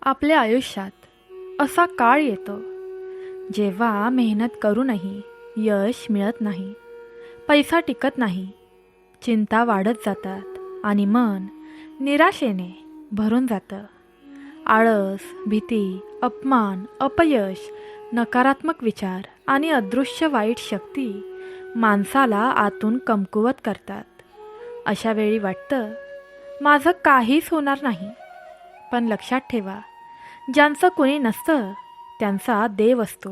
आपल्या आयुष्यात असा काळ येतो जेव्हा मेहनत करूनही यश मिळत नाही, पैसा टिकत नाही, चिंता वाढत जातात आणि मन निराशेने भरून जातं. आळस, भीती, अपमान, अपयश, नकारात्मक विचार आणि अदृश्य वाईट शक्ती माणसाला आतून कमकुवत करतात. अशा वेळी वाटतं माझं काहीच होणार नाही. पण लक्षात ठेवा, ज्यांचं कोणी नसतं त्यांचा देव असतो.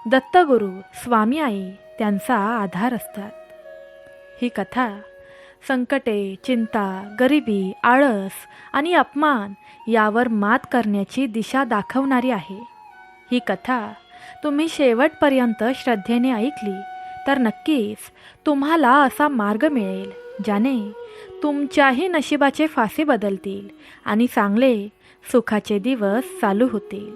दत्तगुरू, स्वामी आई त्यांचा आधार असतात. ही कथा संकटे, चिंता, गरिबी, आळस आणि अपमान यावर मात करण्याची दिशा दाखवणारी आहे. ही कथा तुम्ही शेवटपर्यंत श्रद्धेने ऐकली तर नक्कीच तुम्हाला असा मार्ग मिळेल ज्याने तुमच्याही नशिबाचे फासे बदलतील आणि चांगले सुखाचे दिवस चालू होतील.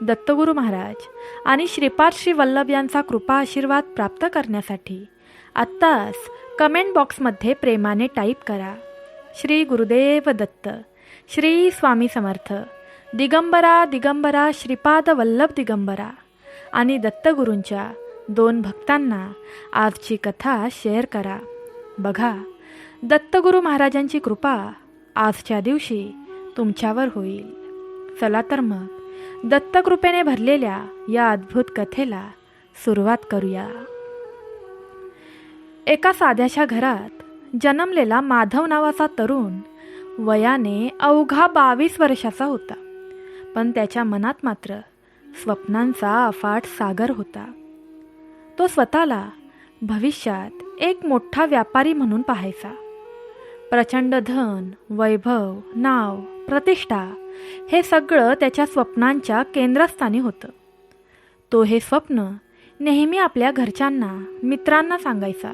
दत्तगुरू महाराज आणि श्रीपाद श्री वल्लभ यांचा कृपा आशीर्वाद प्राप्त करण्यासाठी आत्ताच कमेंट बॉक्समध्ये प्रेमाने टाईप करा, श्री गुरुदेव दत्त, श्री स्वामी समर्थ, दिगंबरा दिगंबरा श्रीपाद वल्लभ दिगंबरा. आणि दत्तगुरूंच्या 2 भक्तांना आजची कथा शेअर करा. बघा, दत्तगुरू महाराजांची कृपा आजच्या दिवशी तुमच्यावर होईल. चला तर मग दत्तकृपेने भरलेल्या या अद्भुत कथेला सुरुवात करूया. एका साध्याशा घरात जन्मलेला माधव नावाचा तरुण वयाने अवघा 22 वर्षाचा होता. पण त्याच्या मनात मात्र स्वप्नांचा अफाट सागर होता. तो स्वतःला भविष्यात एक मोठा व्यापारी म्हणून पाहायचा. प्रचंड धन, वैभव, नाव, प्रतिष्ठा हे सगळं त्याच्या स्वप्नांच्या केंद्रस्थानी होतं. तो हे स्वप्न नेहमी आपल्या घरच्यांना, मित्रांना सांगायचा.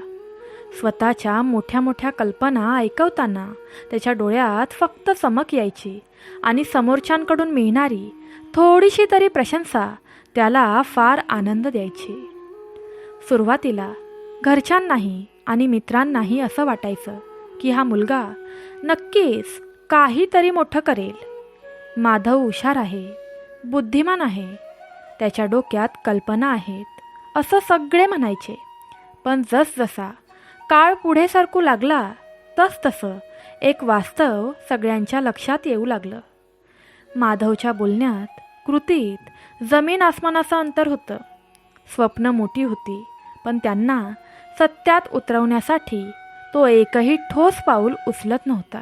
स्वतःच्या मोठ्या मोठ्या कल्पना ऐकवताना त्याच्या डोळ्यात फक्त चमक यायची आणि समोरच्यांकडून मिळणारी थोडीशी तरी प्रशंसा त्याला फार आनंद द्यायची. सुरुवातीला घरच्यांनाही आणि मित्रांनाही असं वाटायचं की हा मुलगा नक्कीच काहीतरी मोठं करेल. माधव हुशार आहे, बुद्धिमान आहे, त्याच्या डोक्यात कल्पना आहेत असं सगळे म्हणायचे. पण जसजसा काळ पुढे सरकू लागला तसतसं एक वास्तव सगळ्यांच्या लक्षात येऊ लागलं. माधवच्या बोलण्यात, कृतीत जमीन आसमानाचं अंतर होतं. स्वप्न मोठी होती, पण त्यांना सत्यात उतरवण्यासाठी तो एकही ठोस पाऊल उचलत नव्हता.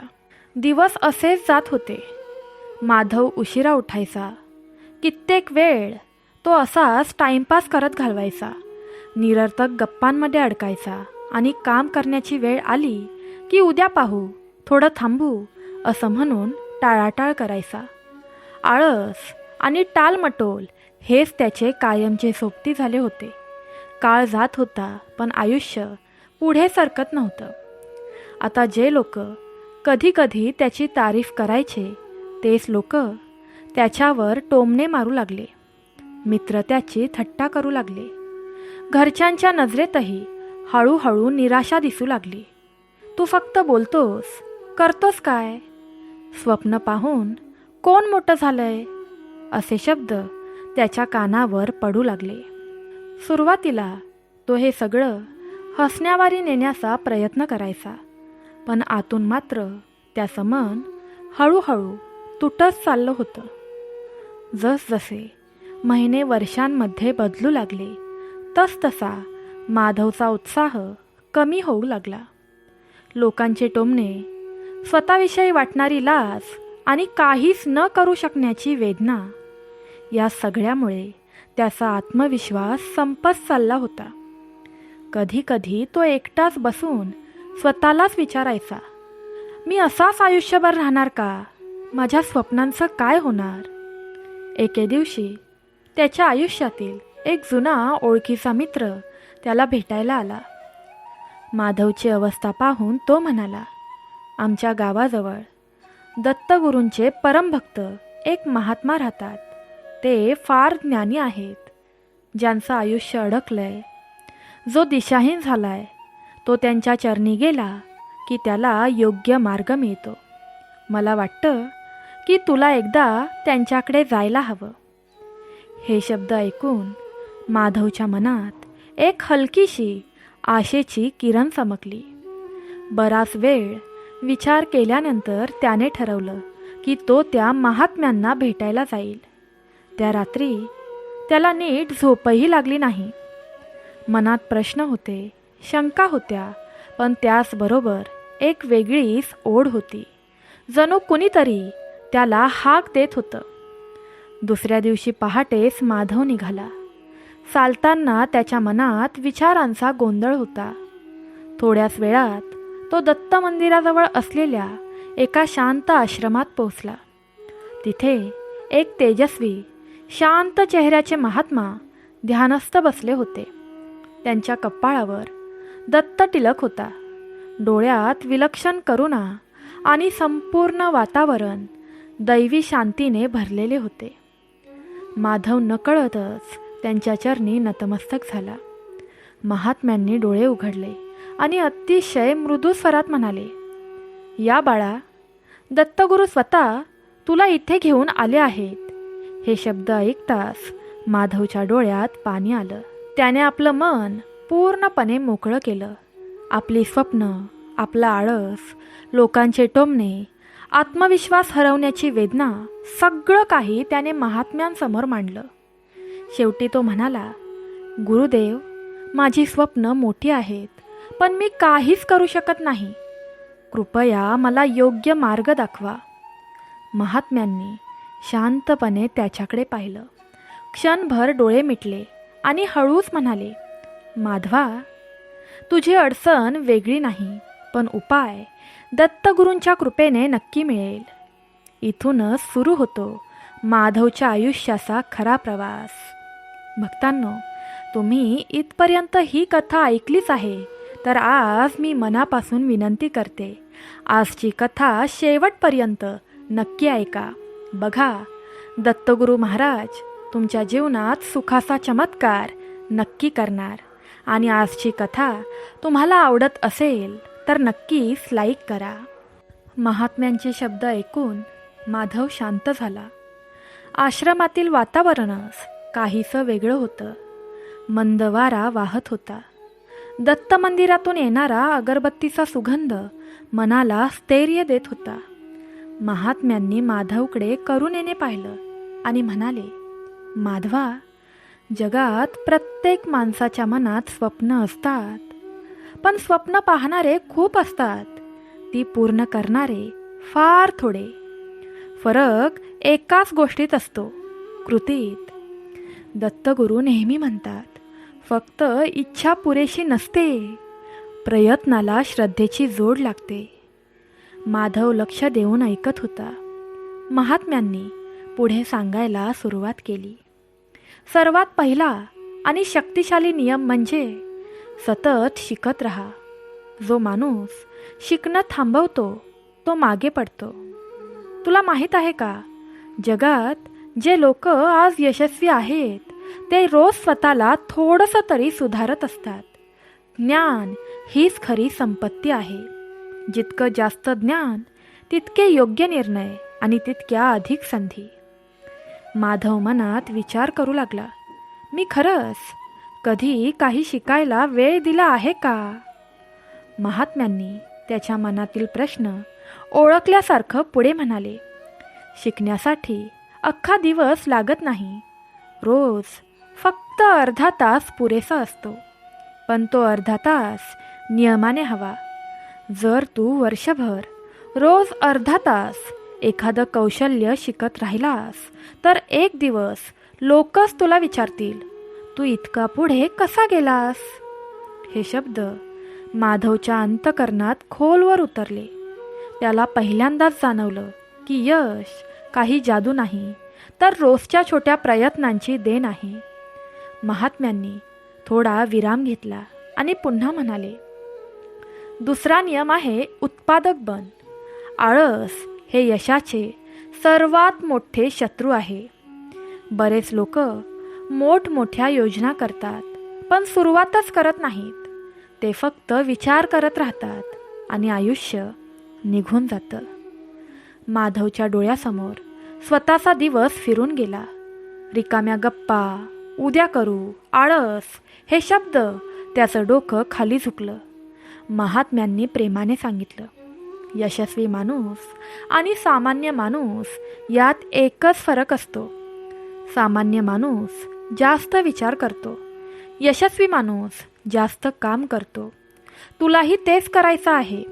दिवस असेच जात होते. माधव उशिरा उठायचा. कित्येक वेळ तो असाच टाइमपास करत घालवायचा. निरर्थक गप्पांमध्ये अडकायचा आणि काम करण्याची वेळ आली की उद्या पाहू, थोडं थांबू असं म्हणून टाळाटाळ करायचा. आळस आणि टालमटोल हेच त्याचे कायमचे सोबती झाले होते. काळ जात होता, पण आयुष्य पुढे सरकत नव्हतं. आता जे लोक कधी कधी त्याची तारीफ करायचे तेच लोक त्याच्यावर टोमणे मारू लागले. मित्र त्याची थट्टा करू लागले. घरच्यांच्या नजरेतही हळूहळू निराशा दिसू लागली. तू फक्त बोलतोस, करतोस काय? स्वप्न पाहून कोण मोठं झालंय? असे शब्द त्याच्या कानावर पडू लागले. सुरुवातीला तो हे सगळं हसण्यावारी नेण्याचा प्रयत्न करायचा, पण आतून मात्र त्याचं मन हळूहळू तुटत चाललं होतं. जसजसे महिने वर्षांमध्ये बदलू लागले तसतसा माधवचा उत्साह कमी होऊ लागला. लोकांचे टोमणे, स्वतःविषयी वाटणारी लाज आणि काहीच न करू शकण्याची वेदना या सगळ्यामुळे त्याचा आत्मविश्वास संपत चालला होता. कधी कधी तो एकटाच बसून स्वतःलाच विचारायचा, मी असाच आयुष्यभर राहणार का? माझ्या स्वप्नांचं काय होणार? एके दिवशी त्याच्या आयुष्यातील एक जुना ओळखीचा मित्र त्याला भेटायला आला. माधवची अवस्था पाहून तो म्हणाला, आमच्या गावाजवळ दत्तगुरूंचे परमभक्त एक महात्मा राहतात. ते फार ज्ञानी आहेत, ज्यांचं आयुष्य अडकलंय. जो दिशाहीन झालाय तो त्यांच्या चरणी गेला की त्याला योग्य मार्ग मिळतो. मला वाटतं की तुला एकदा त्यांच्याकडे जायला हवं. हे शब्द ऐकून माधवच्या मनात एक हलकीशी आशेची किरण चमकली. बराच वेळ विचार केल्यानंतर त्याने ठरवलं की तो त्या महात्म्यांना भेटायला जाईल. त्या रात्री त्याला नीट झोपही लागली नाही. मनात प्रश्न होते, शंका होत्या, पण त्याचबरोबर एक वेगळीच ओढ होती. जणू कुणीतरी त्याला हाक देत होतं. दुसऱ्या दिवशी पहाटेच माधव निघाला. चालताना त्याच्या मनात विचारांचा गोंधळ होता. थोड्याच वेळात तो दत्त मंदिराजवळ असलेल्या एका शांत आश्रमात पोहोचला. तिथे एक तेजस्वी शांत चेहऱ्याचे महात्मा ध्यानस्थ बसले होते. त्यांच्या कपाळावर दत्त टिलक होता. डोळ्यात विलक्षण करुणा आणि संपूर्ण वातावरण दैवी शांतीने भरलेले होते. माधव नकळतच त्यांच्या चरणी नतमस्तक झाला. महात्म्यांनी डोळे उघडले आणि अतिशय मृदू स्वरात म्हणाले, या बाळा, दत्तगुरू स्वतः तुला इथे घेऊन आले आहेत. हे शब्द ऐकताच माधवच्या डोळ्यात पाणी आलं. त्याने आपलं मन पूर्णपणे मोकळं केलं. आपली स्वप्न, आपला आळस, लोकांचे टोमणे, आत्मविश्वास हरवण्याची वेदना, सगळं काही त्याने महात्म्यांसमोर मांडलं. शेवटी तो म्हणाला, गुरुदेव, माझी स्वप्न मोठी आहेत, पण मी काहीच करू शकत नाही. कृपया मला योग्य मार्ग दाखवा. महात्म्यांनी शांतपणे त्याच्याकडे पाहिलं. क्षणभर डोळे मिटले आणि हळूच म्हणाले, माधवा, तुझी अडचण वेगळी नाही, पण उपाय दत्तगुरूंच्या कृपेने नक्की मिळेल. इथूनच सुरू होतो माधवच्या आयुष्याचा खरा प्रवास. भक्तांनो, तुम्ही इथपर्यंत ही कथा ऐकलीच आहे, तर आज मी मनापासून विनंती करते, आजची कथा शेवटपर्यंत नक्की ऐका. बघा, दत्तगुरू महाराज तुमच्या जीवनात सुखाचा चमत्कार नक्की करणार. आणि आजची कथा तुम्हाला आवडत असेल तर नक्कीच लाईक करा. महात्म्यांचे शब्द ऐकून माधव शांत झाला. आश्रमातील वातावरणच काहीसं वेगळं होतं. मंद वारा वाहत होता. दत्त मंदिरातून येणारा अगरबत्तीचा सुगंध मनाला स्थैर्य देत होता. महात्म्यांनी माधवकडे करुणेने पाहिलं आणि म्हणाले, माधवा, जगात प्रत्येक माणसाच्या मनात स्वप्न असतात, पण स्वप्न पाहणारे खूप असतात, ती पूर्ण करणारे फार थोडे. फरक एकाच गोष्टीत असतो, कृतीत. दत्तगुरू नेहमी म्हणतात, फक्त इच्छा पुरेशी नसते, प्रयत्नाला श्रद्धेची जोड लागते. माधव लक्ष देऊन ऐकत होता. महात्म्यांनी पुढे सांगायला सुरुवात केली. सर्वात पहिला आणि शक्तिशाली नियम म्हणजे सतत शिकत राहा. जो माणूस शिकणं थांबवतो तो मागे पडतो. तुला माहीत आहे का, जगात जे लोक आज यशस्वी आहेत ते रोज स्वतःला थोडंसं तरी सुधारत असतात. ज्ञान हीच खरी संपत्ती आहे. जितकं जास्त ज्ञान तितके योग्य निर्णय आणि तितक्या अधिक संधी. माधव मनात विचार करू लागला, मी खरंच कधी काही शिकायला वेळ दिला आहे का? महात्म्यांनी त्याच्या मनातील प्रश्न ओळखल्यासारखं पुढे म्हणाले, शिकण्यासाठी अख्खा दिवस लागत नाही. रोज फक्त अर्धा तास पुरेसा असतो, पण तो अर्धा तास नियमाने हवा. जर तू वर्षभर रोज अर्धा तास एखादं कौशल्य शिकत राहिलास तर एक दिवस लोकच तुला विचारतील, तू इतका पुढे कसा गेलास? हे शब्द माधवच्या अंतकरणात खोलवर उतरले. त्याला पहिल्यांदाच जाणवलं की यश काही जादू नाही, तर रोजच्या छोट्या प्रयत्नांची देण आहे. महात्म्यांनी थोडा विराम घेतला आणि पुन्हा म्हणाले, दुसरा नियम आहे उत्पादक बन. आळस हे यशाचे सर्वात मोठे शत्रू आहे. बरेच लोक मोठमोठ्या योजना करतात, पण सुरुवातच करत नाहीत. ते फक्त विचार करत राहतात आणि आयुष्य निघून जातं. माधवच्या डोळ्यासमोर स्वतःचा दिवस फिरून गेला. रिकाम्या गप्पा, उद्या करू, आळस हे शब्द त्याचं डोकं खाली झुकलं. महात्म्यांनी प्रेमाने सांगितलं, यशस्वी माणूस आणि सामान्य माणूस यात एकच फरक असतो. सामान्य माणूस जास्त विचार करतो, यशस्वी माणूस जास्त काम करतो. तुलाही तेच करायचं आहे.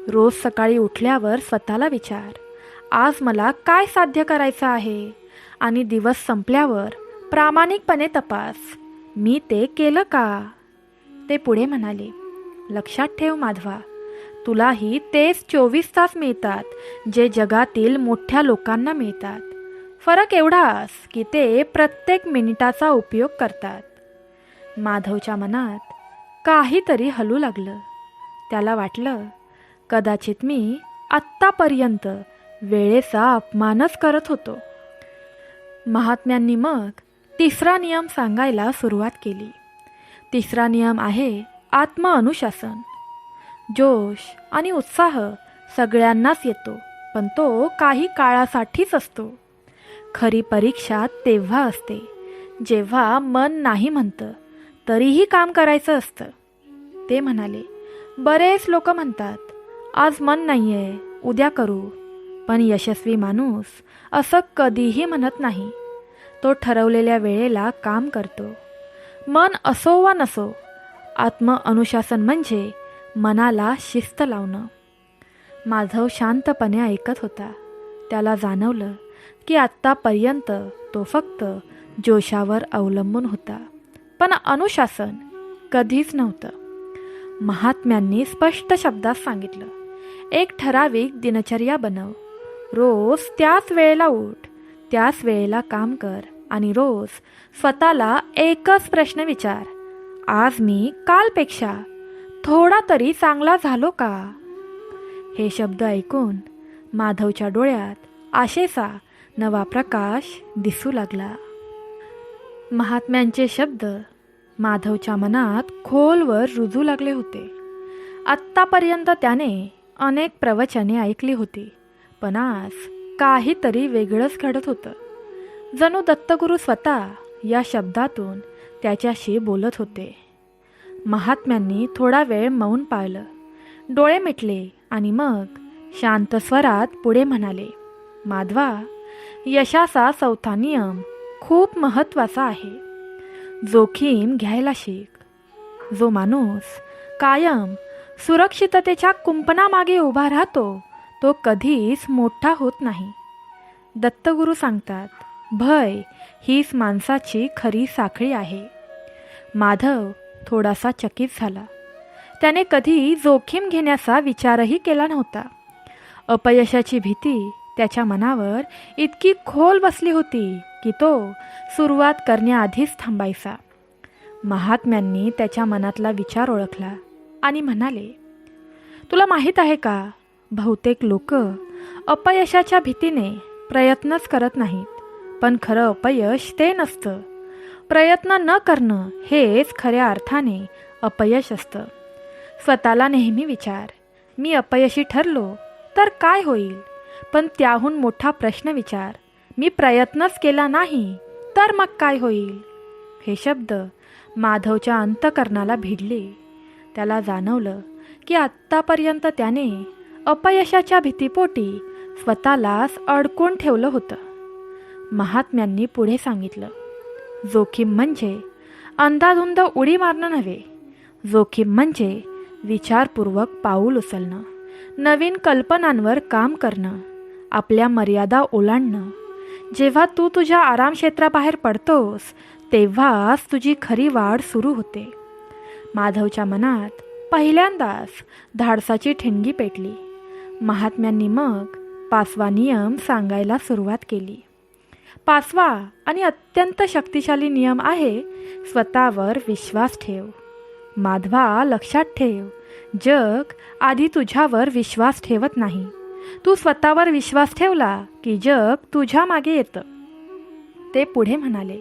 रोज सकाळी उठल्यावर स्वतःला विचार, आज मला काय साध्य करायचं आहे, आणि दिवस संपल्यावर प्रामाणिकपणे तपास, मी ते केलं का. ते पुढे म्हणाले, लक्षात ठेव माधवा, तुलाही तेच 24 तास मिळतात जे जगातील मोठ्या लोकांना मिळतात. फरक एवढाच की ते प्रत्येक मिनिटाचा उपयोग करतात. माधवच्या मनात काहीतरी हलू लागलं. त्याला वाटलं, कदाचित मी आत्तापर्यंत वेळेचा अपमानच करत होतो. महात्म्यांनी मग तिसरा नियम सांगायला सुरुवात केली. तिसरा नियम आहे आत्मअनुशासन. जोश आणि उत्साह सगळ्यांनाच येतो, पण तो काही काळासाठीच असतो. खरी परीक्षा तेव्हा असते जेव्हा मन नाही म्हणतं तरीही काम करायचं असतं. ते म्हणाले, बरेच लोक म्हणतात, आज मन नाही आहे, उद्या करू. पण यशस्वी माणूस असं कधीही म्हणत नाही. तो ठरवलेल्या वेळेला काम करतो. मन असो वा नसो, आत्मअनुशासन म्हणजे मनाला शिस्त लावणं. माधव शांतपणे ऐकत होता. त्याला जाणवलं की आत्तापर्यंत तो फक्त जोशावर अवलंबून होता, पण अनुशासन कधीच नव्हतं. महात्म्यांनी स्पष्ट शब्दात सांगितलं, एक ठराविक दिनचर्या बनव. रोज त्याच वेळेला उठ, त्याच वेळेला काम कर, आणि रोज स्वतःला एकच प्रश्न विचार, आज मी कालपेक्षा थोडा तरी चांगला झालो का. हे शब्द ऐकून माधवच्या डोळ्यात आशेचा नवा प्रकाश दिसू लागला. महात्म्यांचे शब्द माधवच्या मनात खोलवर रुजू लागले होते. आत्तापर्यंत त्याने अनेक प्रवचने ऐकली होती, पण आज काहीतरी वेगळंच घडत होतं. जणू दत्तगुरू स्वतः या शब्दातून त्याच्याशी बोलत होते. महात्म्यांनी थोडा वेळ मौन पाळलं, डोळे मिटले आणि मग शांत स्वरात पुढे म्हणाले, माधवा, यशाचा चौथा नियम खूप महत्त्वाचा आहे. जोखीम घ्यायला शिक. जो माणूस कायम सुरक्षिततेच्या कुंपणामागे उभा राहतो तो कधीच मोठा होत नाही. दत्तगुरू सांगतात, भय हीच माणसाची खरी साखळी आहे. माधव थोडासा चकित झाला. त्याने कधी जोखीम घेण्याचा विचारही केला नव्हता. अपयशाची भीती त्याच्या मनावर इतकी खोल बसली होती की तो सुरुवात करण्याआधीच थांबायचा. महात्म्यांनी त्याच्या मनातला विचार ओळखला आणि म्हणाले, तुला माहीत आहे का, बहुतेक लोक अपयशाच्या भीतीने प्रयत्नच करत नाहीत. पण खरं अपयश ते नसतं. प्रयत्न न करणं हेच खऱ्या अर्थाने अपयश असतं. स्वतःला नेहमी विचार, मी अपयशी ठरलो तर काय होईल. पण त्याहून मोठा प्रश्न विचार, मी प्रयत्नच केला नाही तर मग काय होईल. हे शब्द माधवच्या अंतःकरणाला भिडले. त्याला जाणवलं की आत्तापर्यंत त्याने अपयशाच्या भीतीपोटी स्वतःलाच अडकून ठेवलं होतं. महात्म्यांनी पुढे सांगितलं, जोखीम म्हणजे अंधाधुंद उडी मारणं नव्हे. जोखीम म्हणजे विचारपूर्वक पाऊल उचलणं, नवीन कल्पनांवर काम करणं, आपल्या मर्यादा ओलांडणं. जेव्हा तू तुझ्या आरामक्षेत्राबाहेर पडतोस तेव्हाच तुझी खरी वाढ सुरू होते. माधवच्या मनात पहिल्यांदाच धाडसाची ठिणगी पेटली. महात्म्यांनी मग 5वा नियम सांगायला सुरुवात केली. 5वा आणि अत्यंत शक्तिशाली नियम आहे, स्वतःवर विश्वास ठेव. माधवा, लक्षात ठेव, जग आधी तुझ्यावर विश्वास ठेवत नाही. तू स्वतःवर विश्वास ठेवला की जग तुझ्या मागे येतं. ते पुढे म्हणाले,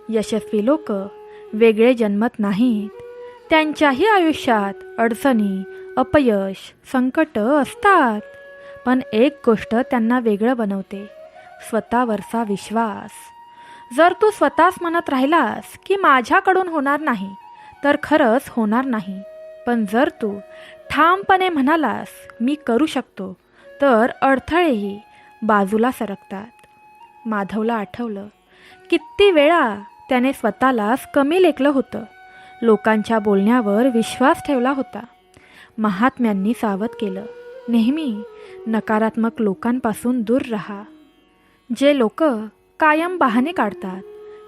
यशस्वी लोक वेगळे जन्मत नाहीत. त्यांच्याही आयुष्यात अडचणी, अपयश, संकट असतात. पण एक गोष्ट त्यांना वेगळं बनवते, स्वतःवरचा विश्वास. जर तू स्वतःच म्हणत राहिलास की माझ्याकडून होणार नाही, तर खरंच होणार नाही. पण जर तू ठामपणे म्हणालास मी करू शकतो, तर अडथळेही बाजूला सरकतात. माधवला आठवलं किती वेळा त्याने स्वतःलाच कमी लेखलं होतं, लोकांच्या बोलण्यावर विश्वास ठेवला होता. महात्म्यांनी सावध केलं, नेहमी नकारात्मक लोकांपासून दूर राहा. जे लोक कायम बहाणे काढतात,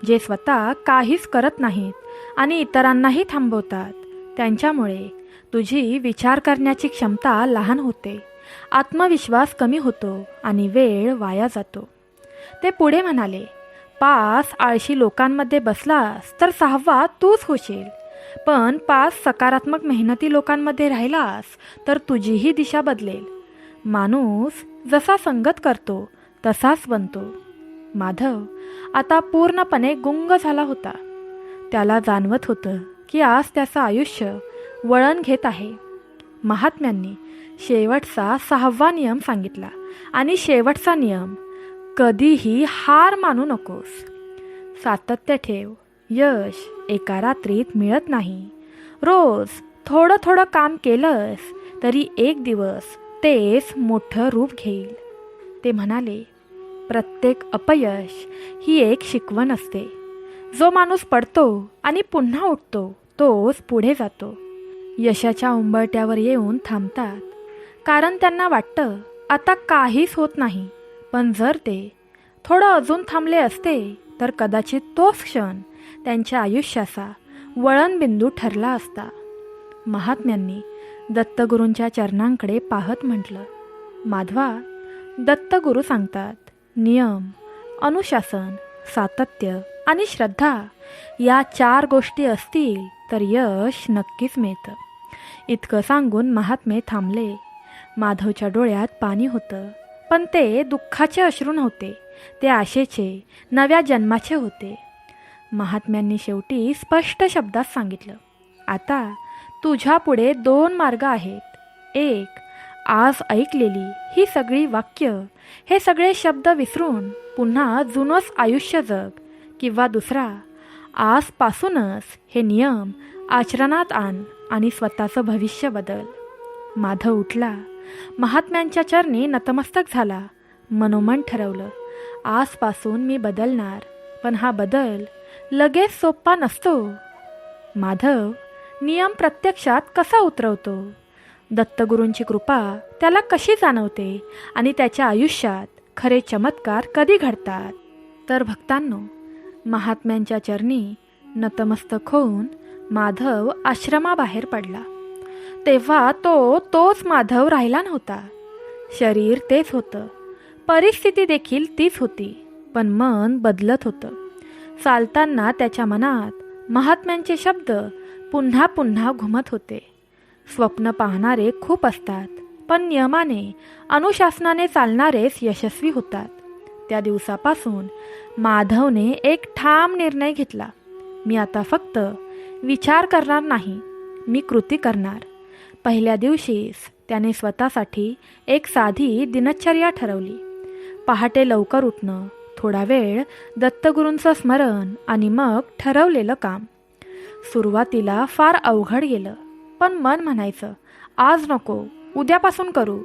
जे स्वतः काहीच करत नाहीत आणि इतरांनाही थांबवतात, त्यांच्यामुळे तुझी विचार करण्याची क्षमता लहान होते, आत्मविश्वास कमी होतो आणि वेळ वाया जातो. ते पुढे म्हणाले, 5 आळशी लोकांमध्ये बसलास तर 6वा तूच होशील, पण 5 सकारात्मक मेहनती लोकांमध्ये राहिलास तर तुझीही दिशा बदलेल. माणूस जसा संगत करतो तसाच बनतो. माधव आता पूर्णपणे गुंग झाला होता. त्याला जाणवत होतं की आज त्याचं आयुष्य वळण घेत आहे. महात्म्यांनी शेवटचा 6वा नियम सांगितला, आणि शेवटचा नियम, कधीही हार मानू नकोस. सातत्य ठेव. यश एका रात्रीत मिळत नाही. रोज थोडं थोडं काम केलंस तरी एक दिवस तेच मोठं रूप घेईल. ते म्हणाले, प्रत्येक अपयश ही एक शिकवण असते. जो माणूस पडतो आणि पुन्हा उठतो तोच पुढे जातो. यशाच्या उंबरट्यावर येऊन थांबतात, कारण त्यांना वाटतं आता काहीच होत नाही. पण जर ते थोडं अजून थांबले असते तर कदाचित तोच क्षण त्यांच्या आयुष्याचा वळणबिंदू ठरला असता. महात्म्यांनी दत्तगुरूंच्या चरणांकडे पाहत म्हटलं, माधवा, दत्तगुरू सांगतात, नियम, अनुशासन, सातत्य आणि श्रद्धा या 4 गोष्टी असतील तर यश नक्कीच मिळतं. इतकं सांगून महात्मे थांबले. माधवच्या डोळ्यात पाणी होतं, पण ते दुःखाचे अश्रू नव्हते, ते आशेचे, नव्या जन्माचे होते. महात्म्यांनी शेवटी स्पष्ट शब्दात सांगितलं, आता तुझ्या पुढे 2 मार्ग आहेत. एक, आज ऐकलेली ही सगळी वाक्य, हे सगळे शब्द विसरून पुन्हा जुनंच आयुष्य जग. किंवा दुसरा, आजपासूनच हे नियम आचरणात आण आणि स्वतःचं भविष्य बदल. माधव उठला, महात्म्यांच्या चरणी नतमस्तक झाला. मनोमन ठरवलं, आजपासून मी बदलणार. पण हा बदल लगेच सोपा नसतो. माधव नियम प्रत्यक्षात कसा उतरवतो, दत्तगुरूंची कृपा त्याला कशी जाणवते आणि त्याच्या आयुष्यात खरे चमत्कार कधी घडतात. तर भक्तांनो, महात्म्यांच्या चरणी नतमस्तक होऊन माधव आश्रमाबाहेर पडला. तेव्हा तोच माधव राहिला नव्हता. शरीर तेच होतं, परिस्थिती देखील तीच होती, पण मन बदलत होतं. चालताना त्याच्या मनात महात्म्यांचे शब्द पुन्हा पुन्हा घुमत होते. स्वप्न पाहणारे खूप असतात, पण नियमाने, अनुशासनाने चालणारेच यशस्वी होतात. त्या दिवसापासून माधवने एक ठाम निर्णय घेतला, मी आता फक्त विचार करणार नाही, मी कृती करणार. पहिल्या दिवशीच त्याने स्वतःसाठी एक साधी दिनचर्या ठरवली. पहाटे लवकर उठणं, थोडा वेळ दत्तगुरूंचं स्मरण आणि मग ठरवलेलं काम. सुरुवातीला फार अवघड गेलं, पण मन म्हणायचं, आज नको, उद्यापासून करू.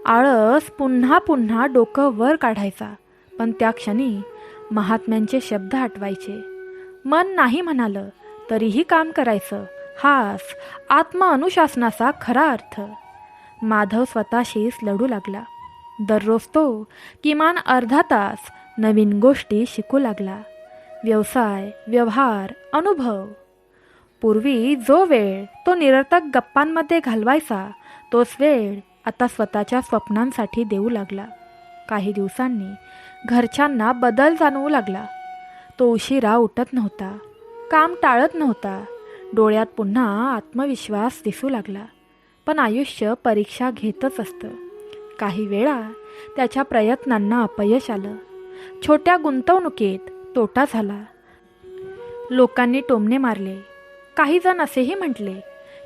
आळस पुन्हा पुन्हा डोकं वर काढायचा, पण त्या क्षणी महात्म्यांचे शब्द आठवायचे. मन नाही म्हणालं तरीही काम करायचं, हाच आत्मअनुशासनाचा खरा अर्थ. माधव स्वतःशीच लढू लागला. दररोज तो किमान अर्धा तास नवीन गोष्टी शिकू लागला. व्यवसाय, व्यवहार, अनुभव. पूर्वी जो वेळ तो निरर्थक गप्पांमध्ये घालवायचा, तोच वेळ आता स्वतःच्या स्वप्नांसाठी देऊ लागला. काही दिवसांनी घरच्यांना बदल जाणवू लागला. तो उशिरा उठत नव्हता, काम टाळत नव्हता, डोळ्यात पुन्हा आत्मविश्वास दिसू लागला. पण आयुष्य परीक्षा घेतच असतं. काही वेळा त्याच्या प्रयत्नांना अपयश आलं. छोट्या गुंतवणुकीत तोटा झाला. लोकांनी टोमणे मारले. काही जण असेही म्हटले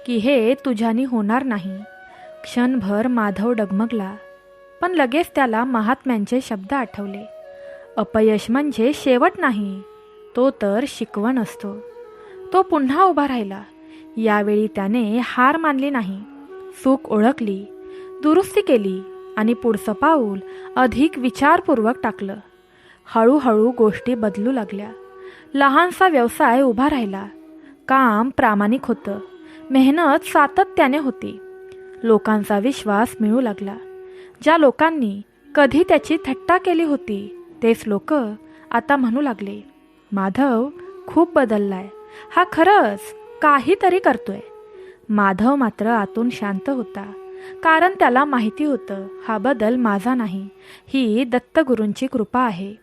की हे तुझ्यानी होणार नाही. क्षणभर माधव डगमगला. पण लगेच त्याला महात्म्यांचे शब्द आठवले. अपयश म्हणजे शेवट नाही, तो तर शिकवण असतो. तो पुन्हा उभा राहिला. यावेळी त्याने हार मानली नाही. चूक ओळखली, दुरुस्ती केली आणि पुढचं पाऊल अधिक विचारपूर्वक टाकलं. हळूहळू गोष्टी बदलू लागल्या. लहानसा व्यवसाय उभा राहिला. काम प्रामाणिक होतं. मेहनत सातत्याने होती. लोकांचा विश्वास मिळू लागला. ज्या लोकांनी कधी त्याची थट्टा केली होती तेच लोक आता म्हणू लागले, माधव खूप बदललाय, हा खरंच काहीतरी करतोय. माधव मात्र आतून शांत होता, कारण त्याला माहिती होतं हा बदल माझा नाही, ही दत्तगुरूंची कृपा आहे.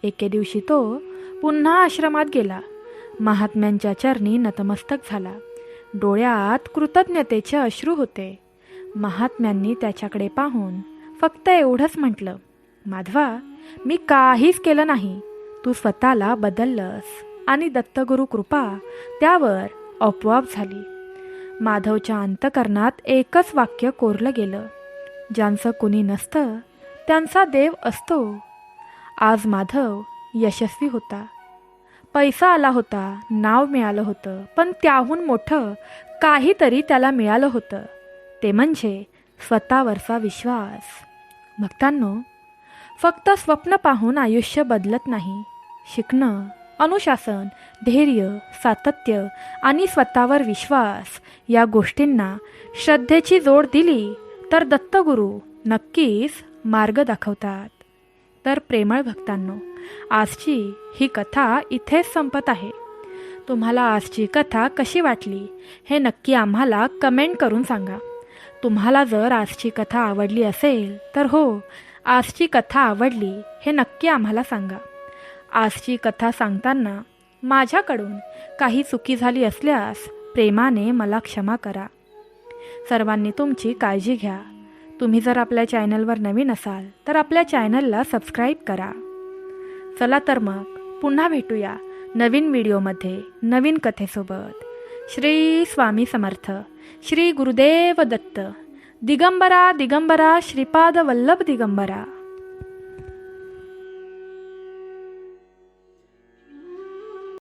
एके दिवशी तो पुन्हा आश्रमात गेला. महात्म्यांच्या चरणी नतमस्तक झाला. डोळ्यात कृतज्ञतेचे अश्रू होते. महात्म्यांनी त्याच्याकडे पाहून फक्त एवढंच म्हटलं, माधवा, मी काहीच केलं नाही, तू स्वतःला बदललंस आणि दत्तगुरु कृपा त्यावर आपोआप झाली. माधवच्या अंतकरणात एकच वाक्य कोरलं गेलं, ज्यांचं कुणी नसतं त्यांचा देव असतो. आज माधव यशस्वी होता. पैसा आला होता, नाव मिळालं होतं, पण त्याहून मोठं काहीतरी त्याला मिळालं होतं, ते म्हणजे स्वतःवरचा विश्वास. भक्तांनो, फक्त स्वप्न पाहून आयुष्य बदलत नाही. शिकणं, अनुशासन, धैर्य, सातत्य आणि स्वतःवर विश्वास या गोष्टींना श्रद्धेची जोड दिली तर दत्तगुरू नक्कीच मार्ग दाखवतात. तर प्रेमळ भक्तांनो, आजची ही कथा इथेच संपत आहे. तुम्हाला आजची कथा कशी वाटली हे नक्की आम्हाला कमेंट करून सांगा. तुम्हाला जर आजची कथा आवडली असेल तर हो, आजची कथा आवडली हे नक्की आम्हाला सांगा. आजची कथा सांगताना माझ्याकडून काही चुकी झाली असल्यास प्रेमाने मला क्षमा करा. सर्वांनी तुमची काळजी घ्या. तुम्ही जर आपल्या चॅनलवर नवीन असाल तर आपल्या चॅनलला सबस्क्राईब करा. चला तर मग पुन्हा भेटूया नवीन व्हिडिओमध्ये नवीन कथेसोबत. श्री स्वामी समर्थ. श्री गुरुदेव दत्त. दिगंबरा दिगंबरा श्रीपाद वल्लभ दिगंबरा.